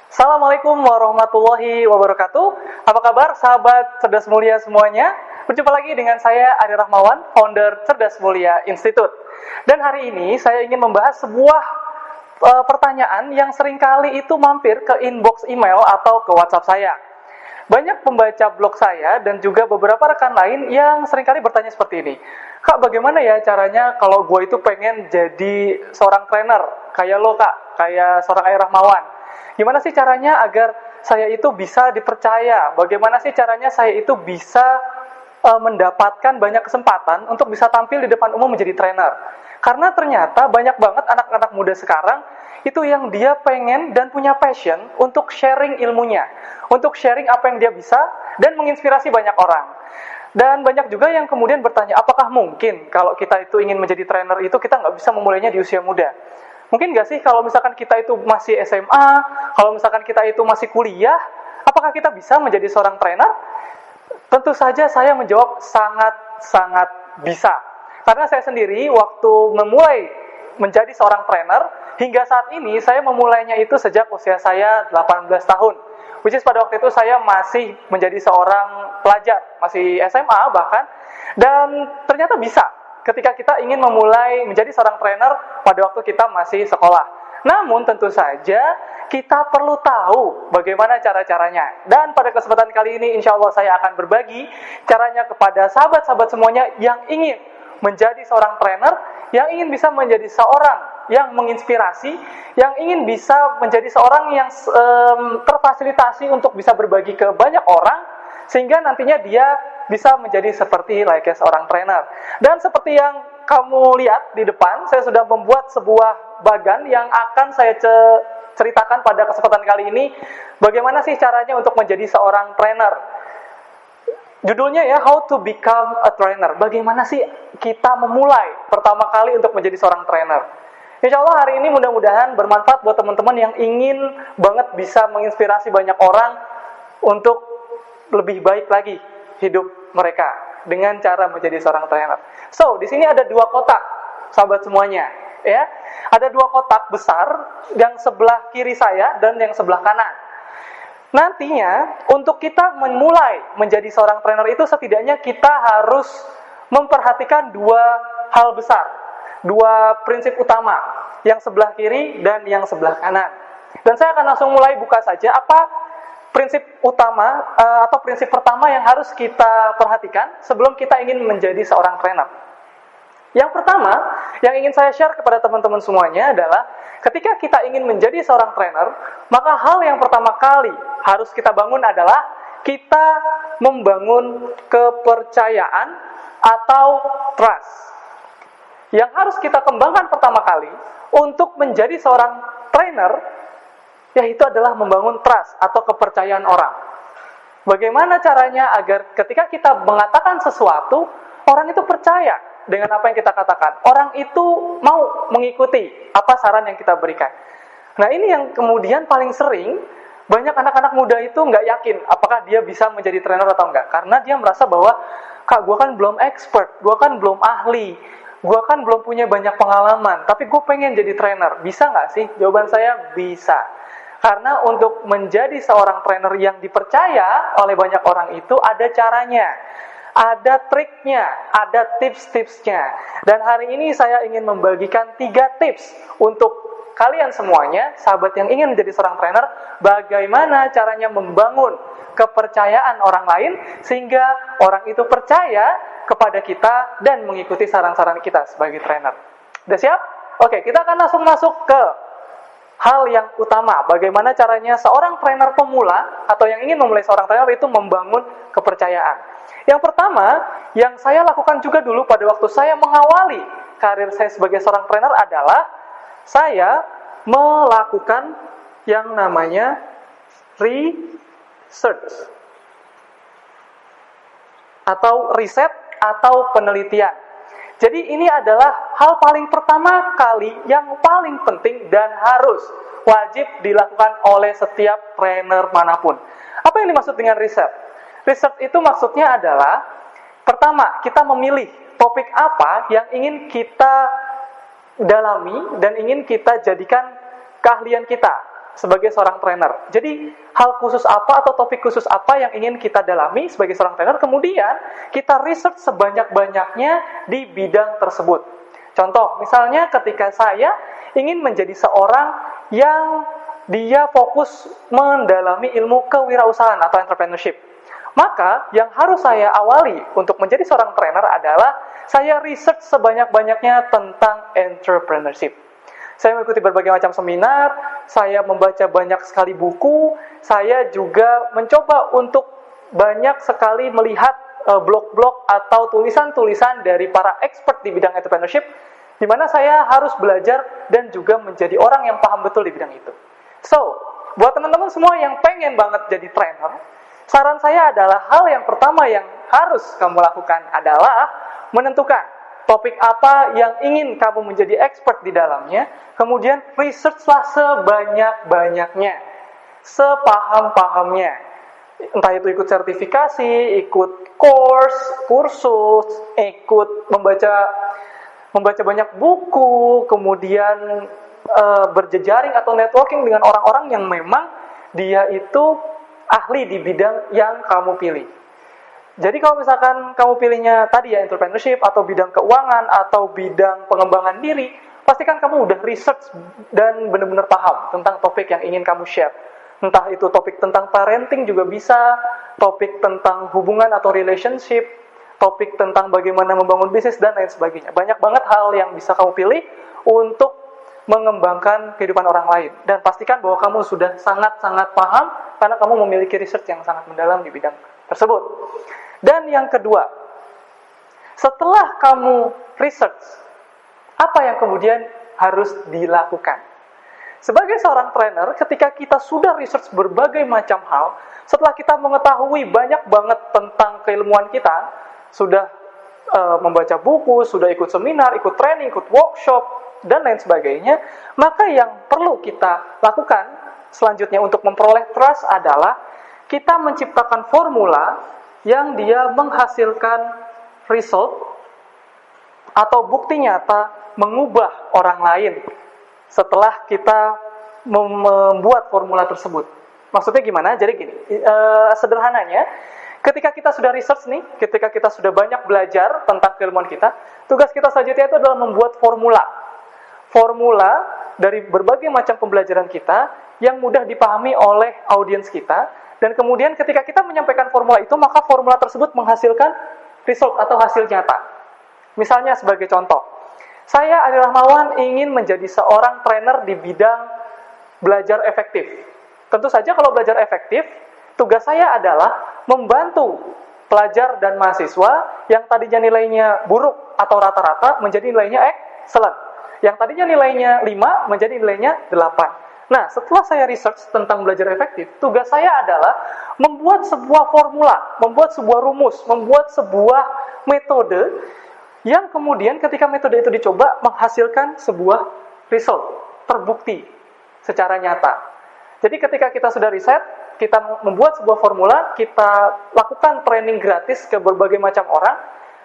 Assalamualaikum warahmatullahi wabarakatuh. Apa kabar sahabat Cerdas Mulia semuanya? Berjumpa lagi dengan saya Ari Rahmawan, founder Cerdas Mulia Institute. Dan hari ini saya ingin membahas sebuah pertanyaan yang seringkali itu mampir ke inbox email atau ke WhatsApp saya. Banyak pembaca blog saya dan juga beberapa rekan lain yang seringkali bertanya seperti ini. Kak, bagaimana ya caranya kalau gue itu pengen jadi seorang trainer? Kayak lo kak, kayak seorang Ari Rahmawan. Gimana sih caranya agar saya itu bisa dipercaya? Bagaimana sih caranya saya itu bisa mendapatkan banyak kesempatan untuk bisa tampil di depan umum menjadi trainer? Karena ternyata banyak banget anak-anak muda sekarang itu yang dia pengen dan punya passion untuk sharing ilmunya, untuk sharing apa yang dia bisa dan menginspirasi banyak orang. Dan banyak juga yang kemudian bertanya, apakah mungkin kalau kita itu ingin menjadi trainer itu kita nggak bisa memulainya di usia muda? Mungkin nggak sih kalau misalkan kita itu masih SMA, kalau misalkan kita itu masih kuliah, apakah kita bisa menjadi seorang trainer? Tentu saja saya menjawab sangat-sangat bisa. Karena saya sendiri waktu memulai menjadi seorang trainer, hingga saat ini saya memulainya itu sejak usia saya 18 tahun. Which is pada waktu itu saya masih menjadi seorang pelajar, masih SMA bahkan. Dan ternyata bisa ketika kita ingin memulai menjadi seorang trainer pada waktu kita masih sekolah. Namun tentu saja kita perlu tahu bagaimana cara-caranya. Dan pada kesempatan kali ini insya Allah saya akan berbagi caranya kepada sahabat-sahabat semuanya yang ingin menjadi seorang trainer, yang ingin bisa menjadi seorang yang menginspirasi, yang ingin bisa menjadi seorang yang terfasilitasi untuk bisa berbagi ke banyak orang, sehingga nantinya dia bisa menjadi seperti layaknya seorang trainer. Dan seperti yang kamu lihat di depan, saya sudah membuat sebuah bagan yang akan saya ceritakan pada kesempatan kali ini. Bagaimana sih caranya untuk menjadi seorang trainer? Judulnya ya, How to Become a Trainer. Bagaimana sih kita memulai pertama kali untuk menjadi seorang trainer? Insya Allah hari ini mudah-mudahan bermanfaat buat teman-teman yang ingin banget bisa menginspirasi banyak orang untuk lebih baik lagi hidup mereka dengan cara menjadi seorang trainer. So, di sini ada dua kotak, sahabat semuanya, ya. Ada dua kotak besar, yang sebelah kiri saya dan yang sebelah kanan. Nantinya, untuk kita memulai menjadi seorang trainer itu setidaknya kita harus memperhatikan dua hal besar, dua prinsip utama, yang sebelah kiri dan yang sebelah kanan. Dan saya akan langsung mulai buka saja apa prinsip utama atau prinsip pertama yang harus kita perhatikan sebelum kita ingin menjadi seorang trainer. Yang pertama, yang ingin saya share kepada teman-teman semuanya adalah ketika kita ingin menjadi seorang trainer, maka hal yang pertama kali harus kita bangun adalah kita membangun kepercayaan atau trust. Yang harus kita kembangkan pertama kali untuk menjadi seorang trainer, yaitu adalah membangun trust atau kepercayaan orang. Bagaimana caranya agar ketika kita mengatakan sesuatu, orang itu percaya dengan apa yang kita katakan. Orang itu mau mengikuti apa saran yang kita berikan. Nah, ini yang kemudian paling sering banyak anak-anak muda itu nggak yakin apakah dia bisa menjadi trainer atau enggak. Karena dia merasa bahwa, kak, gue kan belum expert, gue kan belum ahli, gue kan belum punya banyak pengalaman, tapi gue pengen jadi trainer. Bisa nggak sih? Jawaban saya bisa. Karena untuk menjadi seorang trainer yang dipercaya oleh banyak orang itu ada caranya, ada triknya, ada tips-tipsnya. Dan hari ini saya ingin membagikan 3 tips untuk kalian semuanya, sahabat yang ingin menjadi seorang trainer, bagaimana caranya membangun kepercayaan orang lain sehingga orang itu percaya kepada kita dan mengikuti saran-saran kita sebagai trainer. Udah siap? Oke, kita akan langsung masuk ke hal yang utama, bagaimana caranya seorang trainer pemula atau yang ingin memulai seorang trainer itu membangun kepercayaan. Yang pertama, yang saya lakukan juga dulu pada waktu saya mengawali karir saya sebagai seorang trainer adalah saya melakukan yang namanya research atau riset atau penelitian. Jadi ini adalah hal paling pertama kali yang paling penting dan harus wajib dilakukan oleh setiap trainer manapun. Apa yang dimaksud dengan riset? Riset itu maksudnya adalah pertama, kita memilih topik apa yang ingin kita dalami dan ingin kita jadikan keahlian kita sebagai seorang trainer. Jadi hal khusus apa atau topik khusus apa yang ingin kita dalami sebagai seorang trainer, kemudian kita research sebanyak-banyaknya di bidang tersebut. Contoh, misalnya ketika saya ingin menjadi seorang yang dia fokus mendalami ilmu kewirausahaan atau entrepreneurship, maka yang harus saya awali untuk menjadi seorang trainer adalah saya research sebanyak-banyaknya tentang entrepreneurship. Saya mengikuti berbagai macam seminar, saya membaca banyak sekali buku, saya juga mencoba untuk banyak sekali melihat blog-blog atau tulisan-tulisan dari para expert di bidang entrepreneurship, di mana saya harus belajar dan juga menjadi orang yang paham betul di bidang itu. So, buat teman-teman semua yang pengen banget jadi trainer, saran saya adalah hal yang pertama yang harus kamu lakukan adalah menentukan topik apa yang ingin kamu menjadi expert di dalamnya, kemudian researchlah sebanyak-banyaknya, sepaham-pahamnya. Entah itu ikut sertifikasi, ikut kursus, ikut membaca banyak buku, kemudian berjejaring atau networking dengan orang-orang yang memang dia itu ahli di bidang yang kamu pilih. Jadi kalau misalkan kamu pilihnya tadi ya entrepreneurship atau bidang keuangan atau bidang pengembangan diri, pastikan kamu udah research dan benar-benar paham tentang topik yang ingin kamu share. Entah itu topik tentang parenting juga bisa, topik tentang hubungan atau relationship, topik tentang bagaimana membangun bisnis dan lain sebagainya. Banyak banget hal yang bisa kamu pilih untuk mengembangkan kehidupan orang lain. Dan pastikan bahwa kamu sudah sangat-sangat paham karena kamu memiliki research yang sangat mendalam di bidang tersebut. Dan yang kedua, setelah kamu research, apa yang kemudian harus dilakukan? Sebagai seorang trainer, ketika kita sudah research berbagai macam hal, setelah kita mengetahui banyak banget tentang keilmuan kita, sudah membaca buku, sudah ikut seminar, ikut training, ikut workshop, dan lain sebagainya, maka yang perlu kita lakukan selanjutnya untuk memperoleh trust adalah kita menciptakan formula yang dia menghasilkan result atau bukti nyata mengubah orang lain setelah kita membuat formula tersebut. Maksudnya gimana? Jadi gini, sederhananya, ketika kita sudah research nih, ketika kita sudah banyak belajar tentang keilmuan kita, tugas kita selanjutnya itu adalah membuat formula. Formula dari berbagai macam pembelajaran kita yang mudah dipahami oleh audiens kita. Dan kemudian ketika kita menyampaikan formula itu, maka formula tersebut menghasilkan result atau hasil nyata. Misalnya sebagai contoh, saya Ari Rahmawan ingin menjadi seorang trainer di bidang belajar efektif. Tentu saja kalau belajar efektif, tugas saya adalah membantu pelajar dan mahasiswa yang tadinya nilainya buruk atau rata-rata menjadi nilainya excellent. Yang tadinya nilainya 5 menjadi nilainya 8. Nah, setelah saya research tentang belajar efektif, tugas saya adalah membuat sebuah formula, membuat sebuah rumus, membuat sebuah metode yang kemudian ketika metode itu dicoba menghasilkan sebuah result, terbukti secara nyata. Jadi ketika kita sudah riset, kita membuat sebuah formula, kita lakukan training gratis ke berbagai macam orang,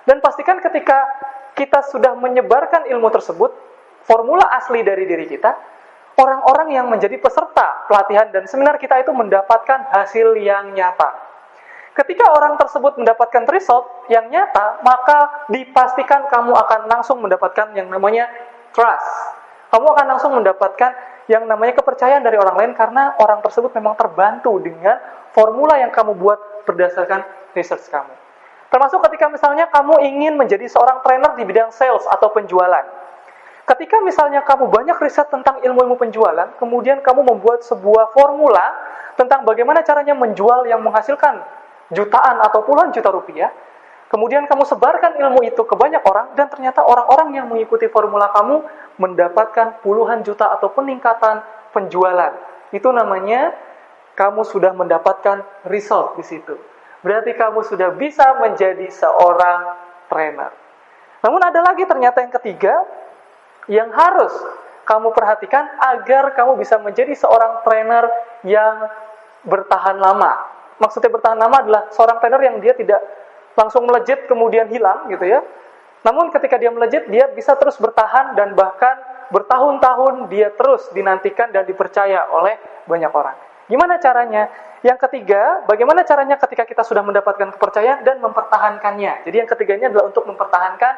dan pastikan ketika kita sudah menyebarkan ilmu tersebut, formula asli dari diri kita, orang-orang yang menjadi peserta pelatihan dan seminar kita itu mendapatkan hasil yang nyata. Ketika orang tersebut mendapatkan result yang nyata, maka dipastikan kamu akan langsung mendapatkan yang namanya trust. Kamu akan langsung mendapatkan yang namanya kepercayaan dari orang lain karena orang tersebut memang terbantu dengan formula yang kamu buat berdasarkan research kamu. Termasuk ketika misalnya kamu ingin menjadi seorang trainer di bidang sales atau penjualan. Ketika misalnya kamu banyak riset tentang ilmu-ilmu penjualan, kemudian kamu membuat sebuah formula tentang bagaimana caranya menjual yang menghasilkan jutaan atau puluhan juta rupiah, kemudian kamu sebarkan ilmu itu ke banyak orang, dan ternyata orang-orang yang mengikuti formula kamu mendapatkan puluhan juta atau peningkatan penjualan. Itu namanya kamu sudah mendapatkan result di situ. Berarti kamu sudah bisa menjadi seorang trainer. Namun ada lagi ternyata yang ketiga, yang harus kamu perhatikan agar kamu bisa menjadi seorang trainer yang bertahan lama. Maksudnya bertahan lama adalah seorang trainer yang dia tidak langsung melejit kemudian hilang gitu ya. Namun ketika dia melejit, dia bisa terus bertahan dan bahkan bertahun-tahun dia terus dinantikan dan dipercaya oleh banyak orang. Gimana caranya? Yang ketiga, bagaimana caranya ketika kita sudah mendapatkan kepercayaan dan mempertahankannya. Jadi yang ketiga ini adalah untuk mempertahankan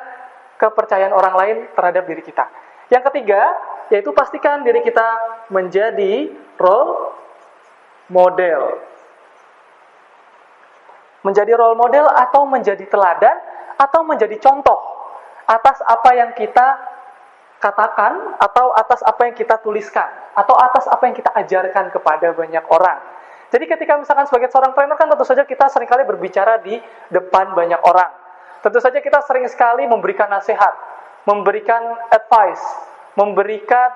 kepercayaan orang lain terhadap diri kita. Yang ketiga, yaitu pastikan diri kita menjadi role model. Menjadi role model atau menjadi teladan atau menjadi contoh atas apa yang kita katakan atau atas apa yang kita tuliskan atau atas apa yang kita ajarkan kepada banyak orang. Jadi ketika misalkan sebagai seorang trainer kan tentu saja kita seringkali berbicara di depan banyak orang. Tentu saja kita sering sekali memberikan nasihat, memberikan advice, memberikan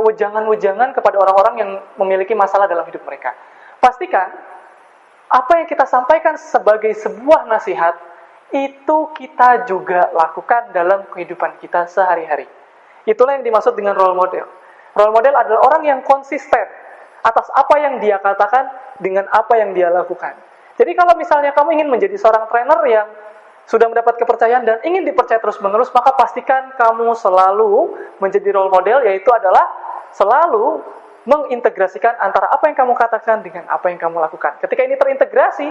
wejangan-wejangan kepada orang-orang yang memiliki masalah dalam hidup mereka. Pastikan apa yang kita sampaikan sebagai sebuah nasihat itu kita juga lakukan dalam kehidupan kita sehari-hari. Itulah yang dimaksud dengan role model. Role model adalah orang yang konsisten atas apa yang dia katakan dengan apa yang dia lakukan. Jadi kalau misalnya kamu ingin menjadi seorang trainer yang sudah mendapat kepercayaan dan ingin dipercaya terus-menerus, maka pastikan kamu selalu menjadi role model, yaitu adalah selalu mengintegrasikan antara apa yang kamu katakan dengan apa yang kamu lakukan. Ketika ini terintegrasi,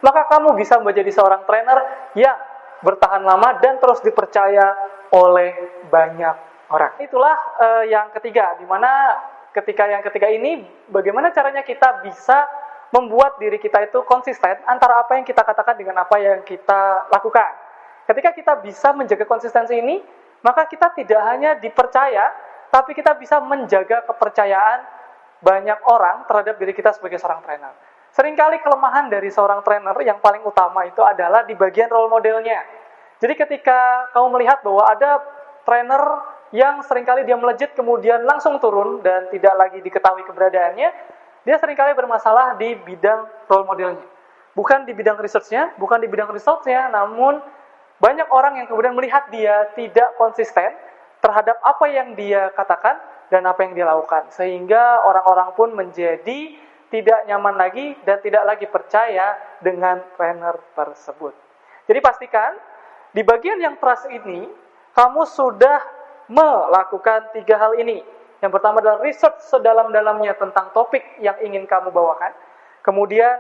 maka kamu bisa menjadi seorang trainer yang bertahan lama dan terus dipercaya oleh banyak orang. Itulah yang ketiga, di mana ketika yang ketiga ini, bagaimana caranya kita bisa membuat diri kita itu konsisten antara apa yang kita katakan dengan apa yang kita lakukan. Ketika kita bisa menjaga konsistensi ini, maka kita tidak hanya dipercaya, tapi kita bisa menjaga kepercayaan banyak orang terhadap diri kita sebagai seorang trainer. Seringkali kelemahan dari seorang trainer yang paling utama itu adalah di bagian role modelnya. Jadi ketika kamu melihat bahwa ada trainer yang seringkali dia melejit kemudian langsung turun dan tidak lagi diketahui keberadaannya, dia seringkali bermasalah di bidang role modelnya. Bukan di bidang research-nya, bukan di bidang results-nya, namun banyak orang yang kemudian melihat dia tidak konsisten terhadap apa yang dia katakan dan apa yang dia lakukan. Sehingga orang-orang pun menjadi tidak nyaman lagi dan tidak lagi percaya dengan trainer tersebut. Jadi pastikan di bagian yang trust ini, kamu sudah melakukan 3 hal ini. Yang pertama adalah research sedalam-dalamnya tentang topik yang ingin kamu bawakan. Kemudian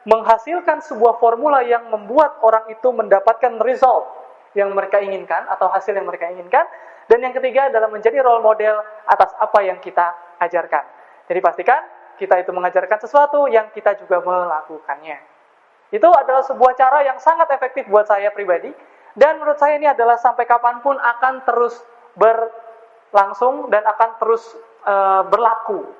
menghasilkan sebuah formula yang membuat orang itu mendapatkan result yang mereka inginkan atau hasil yang mereka inginkan. Dan yang ketiga adalah menjadi role model atas apa yang kita ajarkan. Jadi pastikan kita itu mengajarkan sesuatu yang kita juga melakukannya. Itu adalah sebuah cara yang sangat efektif buat saya pribadi. Dan menurut saya ini adalah sampai kapanpun akan terus berlangsung dan akan terus berlaku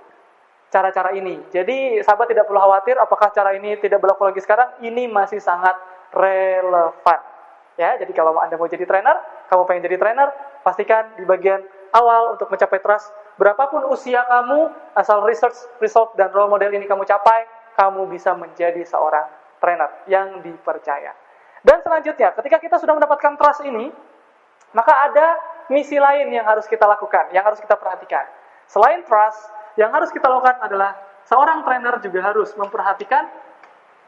cara-cara ini. Jadi sahabat tidak perlu khawatir apakah cara ini tidak berlaku lagi sekarang. Ini masih sangat relevan. Ya, jadi kalau Anda mau jadi trainer, kamu pengen jadi trainer, pastikan di bagian awal untuk mencapai trust, berapapun usia kamu, asal research, result, dan role model ini kamu capai, kamu bisa menjadi seorang trainer yang dipercaya. Dan selanjutnya, ketika kita sudah mendapatkan trust ini, maka ada misi lain yang harus kita lakukan, yang harus kita perhatikan. Selain trust, yang harus kita lakukan adalah seorang trainer juga harus memperhatikan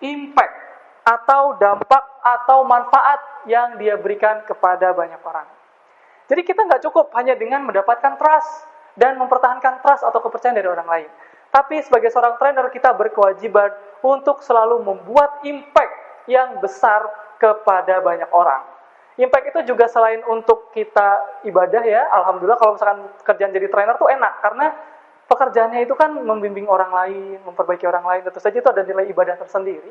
impact atau dampak atau manfaat yang dia berikan kepada banyak orang. Jadi kita nggak cukup hanya dengan mendapatkan trust dan mempertahankan trust atau kepercayaan dari orang lain. Tapi sebagai seorang trainer kita berkewajiban untuk selalu membuat impact yang besar kepada banyak orang. Impact itu juga selain untuk kita ibadah ya, alhamdulillah kalau misalkan kerjaan jadi trainer tuh enak karena pekerjaannya itu kan membimbing orang lain, memperbaiki orang lain, tentu saja itu ada nilai ibadah tersendiri.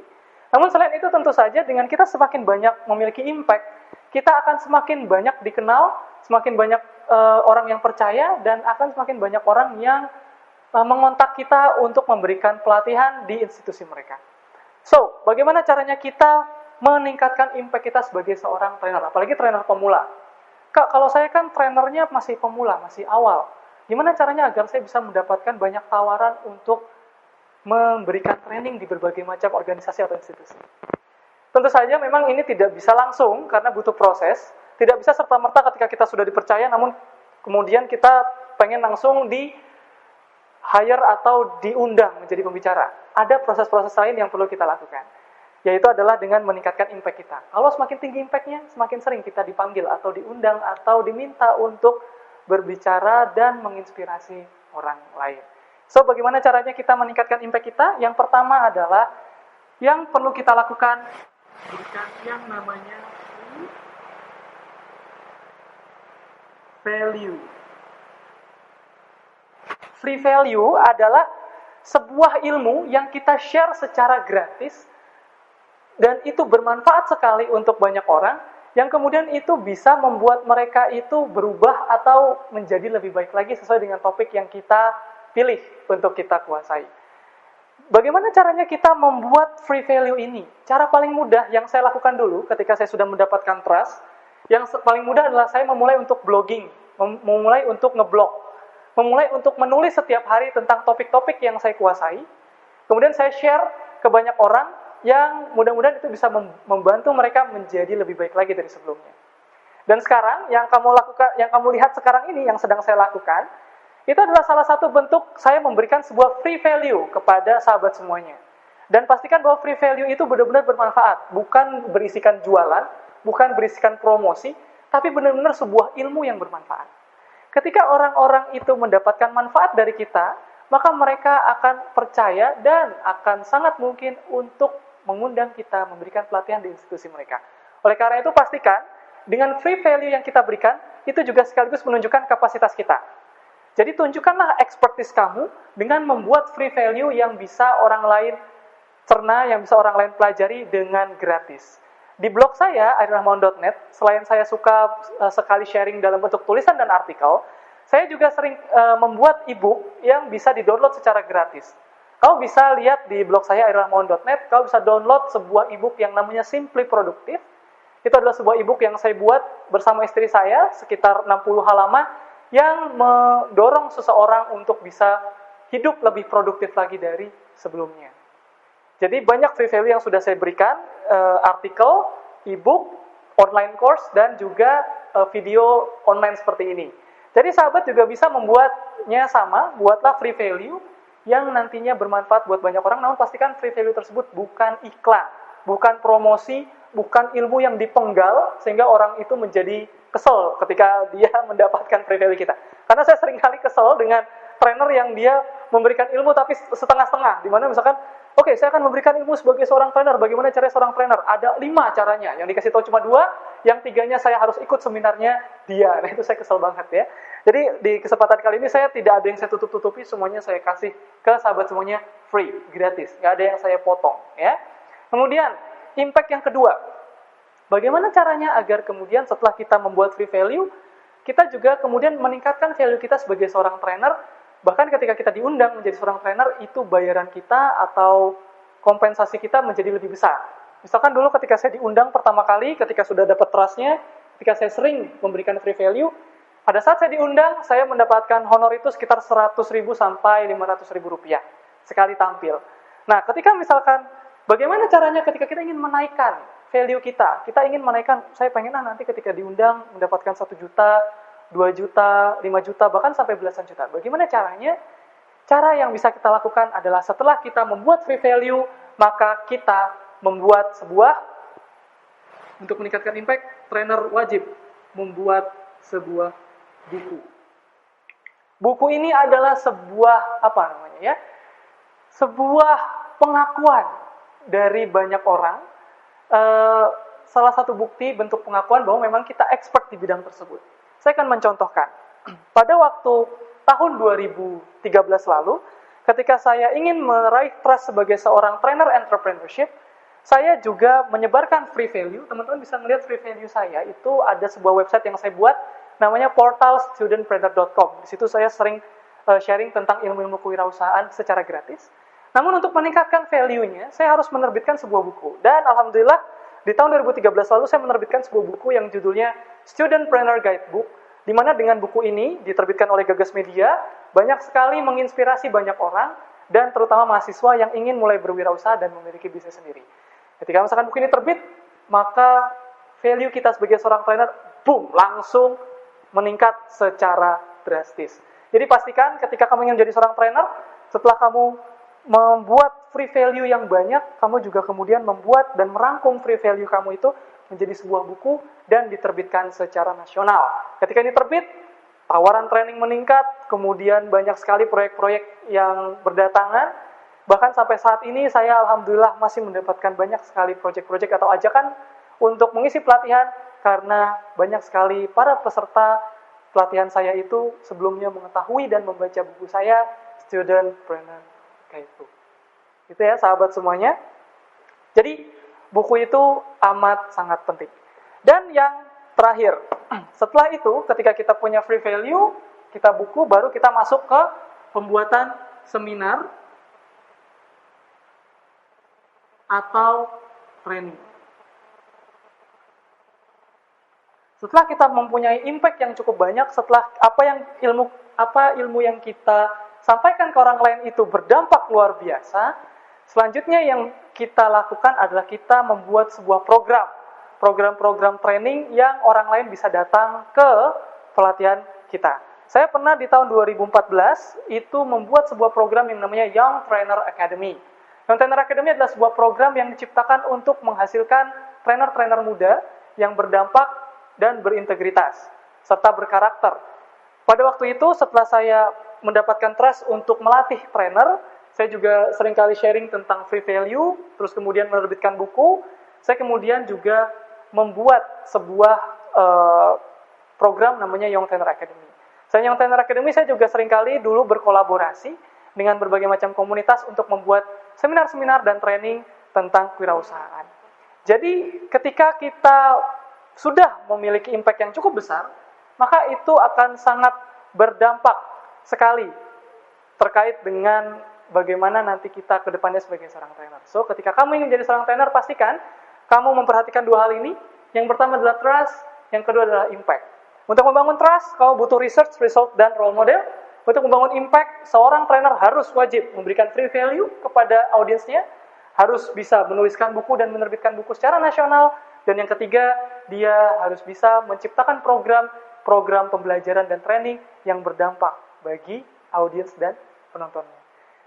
Namun selain itu tentu saja dengan kita semakin banyak memiliki impact, kita akan semakin banyak dikenal, semakin banyak orang yang percaya, dan akan semakin banyak orang yang mengontak kita untuk memberikan pelatihan di institusi mereka. So, bagaimana caranya kita meningkatkan impact kita sebagai seorang trainer, apalagi trainer pemula? Kak, kalau saya kan trainernya masih pemula, masih awal. Gimana caranya agar saya bisa mendapatkan banyak tawaran untuk memberikan training di berbagai macam organisasi atau institusi? Tentu saja memang ini tidak bisa langsung karena butuh proses. Tidak bisa serta-merta ketika kita sudah dipercaya, namun kemudian kita pengen langsung di hire atau diundang menjadi pembicara. Ada proses-proses lain yang perlu kita lakukan, yaitu adalah dengan meningkatkan impact kita. Kalau semakin tinggi impact-nya, semakin sering kita dipanggil atau diundang atau diminta untuk berbicara, dan menginspirasi orang lain. So, bagaimana caranya kita meningkatkan impact kita? Yang pertama adalah, yang perlu kita lakukan, berikan yang namanya value. Free value adalah sebuah ilmu yang kita share secara gratis, dan itu bermanfaat sekali untuk banyak orang, yang kemudian itu bisa membuat mereka itu berubah atau menjadi lebih baik lagi sesuai dengan topik yang kita pilih untuk kita kuasai. Bagaimana caranya kita membuat free value ini? Cara paling mudah yang saya lakukan dulu ketika saya sudah mendapatkan trust, yang paling mudah adalah saya memulai untuk blogging, memulai untuk ngeblog, memulai untuk menulis setiap hari tentang topik-topik yang saya kuasai. Kemudian saya share ke banyak orang, yang mudah-mudahan itu bisa membantu mereka menjadi lebih baik lagi dari sebelumnya. Dan sekarang yang kamu lakukan, yang kamu lihat sekarang ini, yang sedang saya lakukan, itu adalah salah satu bentuk saya memberikan sebuah free value kepada sahabat semuanya. Dan pastikan bahwa free value itu benar-benar bermanfaat, bukan berisikan jualan, bukan berisikan promosi, tapi benar-benar sebuah ilmu yang bermanfaat. Ketika orang-orang itu mendapatkan manfaat dari kita, maka mereka akan percaya dan akan sangat mungkin untuk mengundang kita memberikan pelatihan di institusi mereka. Oleh karena itu, pastikan dengan free value yang kita berikan, itu juga sekaligus menunjukkan kapasitas kita. Jadi tunjukkanlah expertise kamu dengan membuat free value yang bisa orang lain cerna, yang bisa orang lain pelajari dengan gratis. Di blog saya, arirahmawan.net, selain saya suka sekali sharing dalam bentuk tulisan dan artikel, saya juga sering membuat e-book yang bisa di-download secara gratis. Kamu bisa lihat di blog saya, arirahmawan.net, kamu bisa download sebuah e-book yang namanya Simply Produktif. Itu adalah sebuah e-book yang saya buat bersama istri saya, sekitar 60 halaman, yang mendorong seseorang untuk bisa hidup lebih produktif lagi dari sebelumnya. Jadi banyak free value yang sudah saya berikan, artikel, e-book, online course, dan juga video online seperti ini. Jadi sahabat juga bisa membuatnya sama, buatlah free value yang nantinya bermanfaat buat banyak orang, namun pastikan free value tersebut bukan iklan, bukan promosi, bukan ilmu yang dipenggal, sehingga orang itu menjadi kesel ketika dia mendapatkan free value kita. Karena saya sering kali kesel dengan trainer yang dia memberikan ilmu tapi setengah-setengah, di mana misalkan, oke, saya akan memberikan ilmu sebagai seorang trainer. Bagaimana caranya seorang trainer? Ada 5 caranya. Yang dikasih tahu cuma 2, yang 3-nya saya harus ikut seminarnya dia. Nah, itu saya kesel banget ya. Jadi, di kesempatan kali ini saya tidak ada yang saya tutup-tutupi, semuanya saya kasih ke sahabat semuanya free, gratis. Nggak ada yang saya potong ya. Kemudian, impact yang kedua. Bagaimana caranya agar kemudian setelah kita membuat free value, kita juga kemudian meningkatkan value kita sebagai seorang trainer. Bahkan ketika kita diundang menjadi seorang trainer, itu bayaran kita atau kompensasi kita menjadi lebih besar. Misalkan dulu ketika saya diundang pertama kali, ketika sudah dapat trust-nya, ketika saya sering memberikan free value, pada saat saya diundang, saya mendapatkan honor itu sekitar 100.000 sampai 500.000 rupiah sekali tampil. Nah, ketika misalkan, bagaimana caranya ketika kita ingin menaikkan value kita ingin menaikkan, saya pengen nanti ketika diundang mendapatkan 1 juta, 2 juta, 5 juta, bahkan sampai belasan juta. Bagaimana caranya? Cara yang bisa kita lakukan adalah setelah kita membuat free value, maka kita membuat sebuah, untuk meningkatkan impact, trainer wajib membuat sebuah buku. Buku ini adalah sebuah, sebuah pengakuan dari banyak orang, salah satu bukti bentuk pengakuan bahwa memang kita expert di bidang tersebut. Saya akan mencontohkan. Pada waktu tahun 2013 lalu, ketika saya ingin meraih trust sebagai seorang trainer entrepreneurship, saya juga menyebarkan free value. Teman-teman bisa melihat free value saya, itu ada sebuah website yang saya buat, namanya portalstudentpreneur.com. Di situ saya sering sharing tentang ilmu-ilmu kewirausahaan secara gratis. Namun untuk meningkatkan value-nya, saya harus menerbitkan sebuah buku. Dan alhamdulillah, di tahun 2013 lalu saya menerbitkan sebuah buku yang judulnya Studentpreneur Guidebook, di mana dengan buku ini diterbitkan oleh Gagas Media, banyak sekali menginspirasi banyak orang, dan terutama mahasiswa yang ingin mulai berwirausaha dan memiliki bisnis sendiri. Ketika misalkan buku ini terbit, maka value kita sebagai seorang trainer, boom, langsung meningkat secara drastis. Jadi pastikan ketika kamu ingin menjadi seorang trainer, setelah kamu membuat free value yang banyak, kamu juga kemudian membuat dan merangkum free value kamu itu menjadi sebuah buku dan diterbitkan secara nasional. Ketika ini terbit, tawaran training meningkat, kemudian banyak sekali proyek-proyek yang berdatangan. Bahkan sampai saat ini saya alhamdulillah masih mendapatkan banyak sekali proyek-proyek atau ajakan untuk mengisi pelatihan karena banyak sekali para peserta pelatihan saya itu sebelumnya mengetahui dan membaca buku saya, Student Planner Guidebook. Itu ya sahabat semuanya. Jadi buku itu amat sangat penting. Dan yang terakhir, setelah itu ketika kita punya free value, kita buku, baru kita masuk ke pembuatan seminar atau training. Setelah kita mempunyai impact yang cukup banyak, setelah ilmu yang kita sampaikan ke orang lain itu berdampak luar biasa, selanjutnya yang kita lakukan adalah kita membuat sebuah program training yang orang lain bisa datang ke pelatihan kita. Saya pernah di tahun 2014 itu membuat sebuah program yang namanya Young Trainer Academy. Young Trainer Academy adalah sebuah program yang diciptakan untuk menghasilkan trainer-trainer muda yang berdampak dan berintegritas, serta berkarakter. Pada waktu itu, setelah saya mendapatkan trust untuk melatih trainer, saya juga seringkali sharing tentang free value, terus kemudian menerbitkan buku. Saya kemudian juga membuat sebuah program namanya Young Trainer Academy. Selain Young Trainer Academy, saya juga seringkali dulu berkolaborasi dengan berbagai macam komunitas untuk membuat seminar-seminar dan training tentang kewirausahaan. Jadi, ketika kita sudah memiliki impact yang cukup besar, maka itu akan sangat berdampak sekali terkait dengan bagaimana nanti kita ke depannya sebagai seorang trainer. So, ketika kamu ingin menjadi seorang trainer, pastikan kamu memperhatikan dua hal ini. Yang pertama adalah trust, yang kedua adalah impact. Untuk membangun trust, kamu butuh research, result, dan role model. Untuk membangun impact, seorang trainer harus wajib memberikan free value kepada audiensnya, harus bisa menuliskan buku dan menerbitkan buku secara nasional, dan yang ketiga, dia harus bisa menciptakan program pembelajaran dan training yang berdampak bagi audiens dan penontonnya.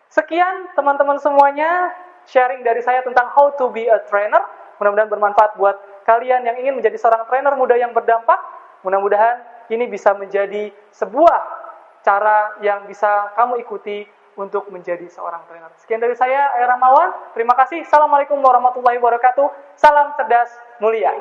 Sekian teman-teman semuanya, sharing dari saya tentang how to be a trainer. Mudah-mudahan bermanfaat buat kalian yang ingin menjadi seorang trainer muda yang berdampak. Mudah-mudahan ini bisa menjadi sebuah cara yang bisa kamu ikuti untuk menjadi seorang trainer. Sekian dari saya, Ayah Rahmawan. Terima kasih. Assalamualaikum warahmatullahi wabarakatuh. Salam cerdas mulia.